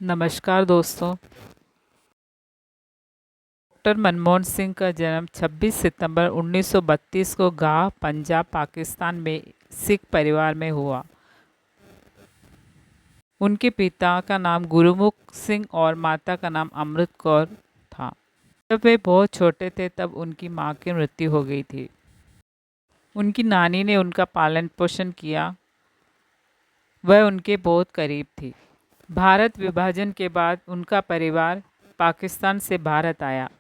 नमस्कार दोस्तों। डॉक्टर मनमोहन सिंह का जन्म 26 सितंबर 1932 को गाह, पंजाब, पाकिस्तान में सिख परिवार में हुआ। उनके पिता का नाम गुरमुख सिंह और माता का नाम अमृत कौर था। जब वे बहुत छोटे थे तब उनकी मां की मृत्यु हो गई थी। उनकी नानी ने उनका पालन पोषण किया। वह उनके बहुत करीब थी। भारत विभाजन के बाद उनका परिवार पाकिस्तान से भारत आया।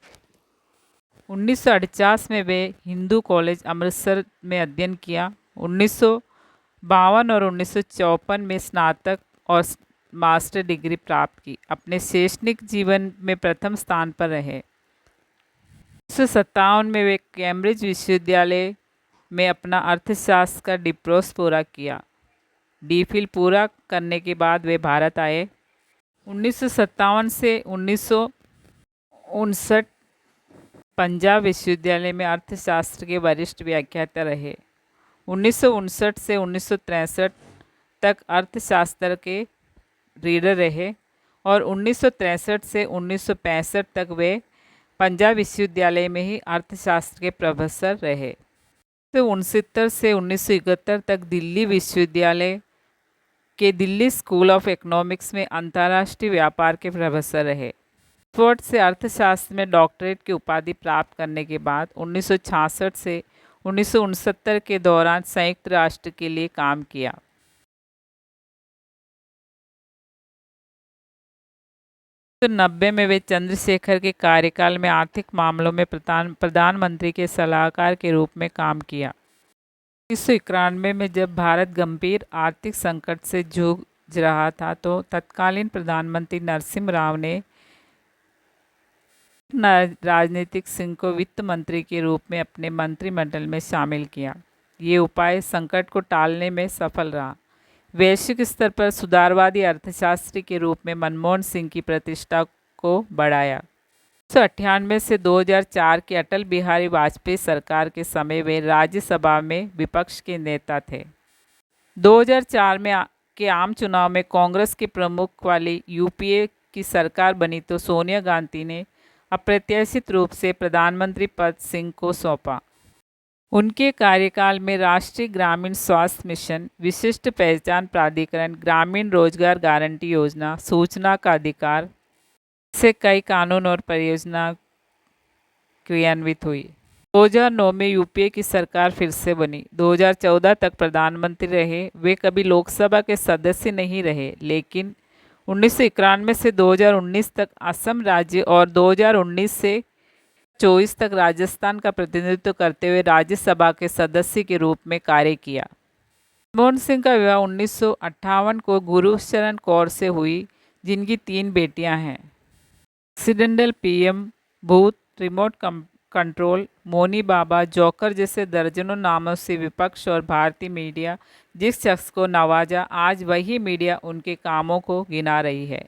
1948 में वे हिंदू कॉलेज अमृतसर में अध्ययन किया। 1952 और 1954 में स्नातक और मास्टर डिग्री प्राप्त की। अपने शैक्षणिक जीवन में प्रथम स्थान पर रहे। 1957 में वे कैम्ब्रिज विश्वविद्यालय में अपना अर्थशास्त्र का डिप्लोमा पूरा किया। डीफिल पूरा करने के बाद वे भारत आए। 1957 से 1959 पंजाब विश्वविद्यालय में अर्थशास्त्र के वरिष्ठ व्याख्याता रहे। 1959 से 1963 तक अर्थशास्त्र के रीडर रहे और 1963 से 1965 तक वे पंजाब विश्वविद्यालय में ही अर्थशास्त्र के प्रोफेसर रहे। 1969 से 1971 तक दिल्ली विश्वविद्यालय के दिल्ली स्कूल ऑफ इकोनॉमिक्स में अंतर्राष्ट्रीय व्यापार के प्रोफेसर रहे। ऑक्सफोर्ड से अर्थशास्त्र में डॉक्टरेट की उपाधि प्राप्त करने के बाद 1966 से 1969 के दौरान संयुक्त राष्ट्र के लिए काम किया। 1990 में वे चंद्रशेखर के कार्यकाल में आर्थिक मामलों में प्रधानमंत्री के सलाहकार के रूप में काम किया। 1991 में जब भारत गंभीर आर्थिक संकट से जूझ रहा था तो तत्कालीन प्रधानमंत्री नरसिम्हा राव ने राजनीतिक सिंह को वित्त मंत्री के रूप में अपने मंत्रिमंडल में शामिल किया। ये उपाय संकट को टालने में सफल रहा। वैश्विक स्तर पर सुधारवादी अर्थशास्त्री के रूप में मनमोहन सिंह की प्रतिष्ठा को बढ़ाया। 1998 से 2004 के अटल बिहारी वाजपेयी सरकार के समय वे राज्यसभा में विपक्ष के नेता थे। 2004 में के आम चुनाव में कांग्रेस के प्रमुख वाली यूपीए की सरकार बनी तो सोनिया गांधी ने अप्रत्याशित रूप से प्रधानमंत्री पद सिंह को सौंपा। उनके कार्यकाल में राष्ट्रीय ग्रामीण स्वास्थ्य मिशन, विशिष्ट पहचान प्राधिकरण, ग्रामीण रोजगार गारंटी योजना, सूचना का अधिकार से कई कानून और परियोजना क्रियान्वित हुई। 2009 में यूपीए की सरकार फिर से बनी। 2014 तक प्रधानमंत्री रहे। वे कभी लोकसभा के सदस्य नहीं रहे, लेकिन 1991 से 2019 तक असम राज्य और 2019 से 2024 तक राजस्थान का प्रतिनिधित्व करते हुए राज्यसभा के सदस्य के रूप में कार्य किया। मनमोहन सिंह का विवाह 1958 को गुरुशरण कौर से हुई, जिनकी 3 बेटियां हैं। एक्सीडेंटल पीएम, भूत, रिमोट कंट्रोल, मोनी बाबा, जोकर जैसे दर्जनों नामों से विपक्ष और भारतीय मीडिया जिस शख्स को नवाजा, आज वही मीडिया उनके कामों को गिना रही है।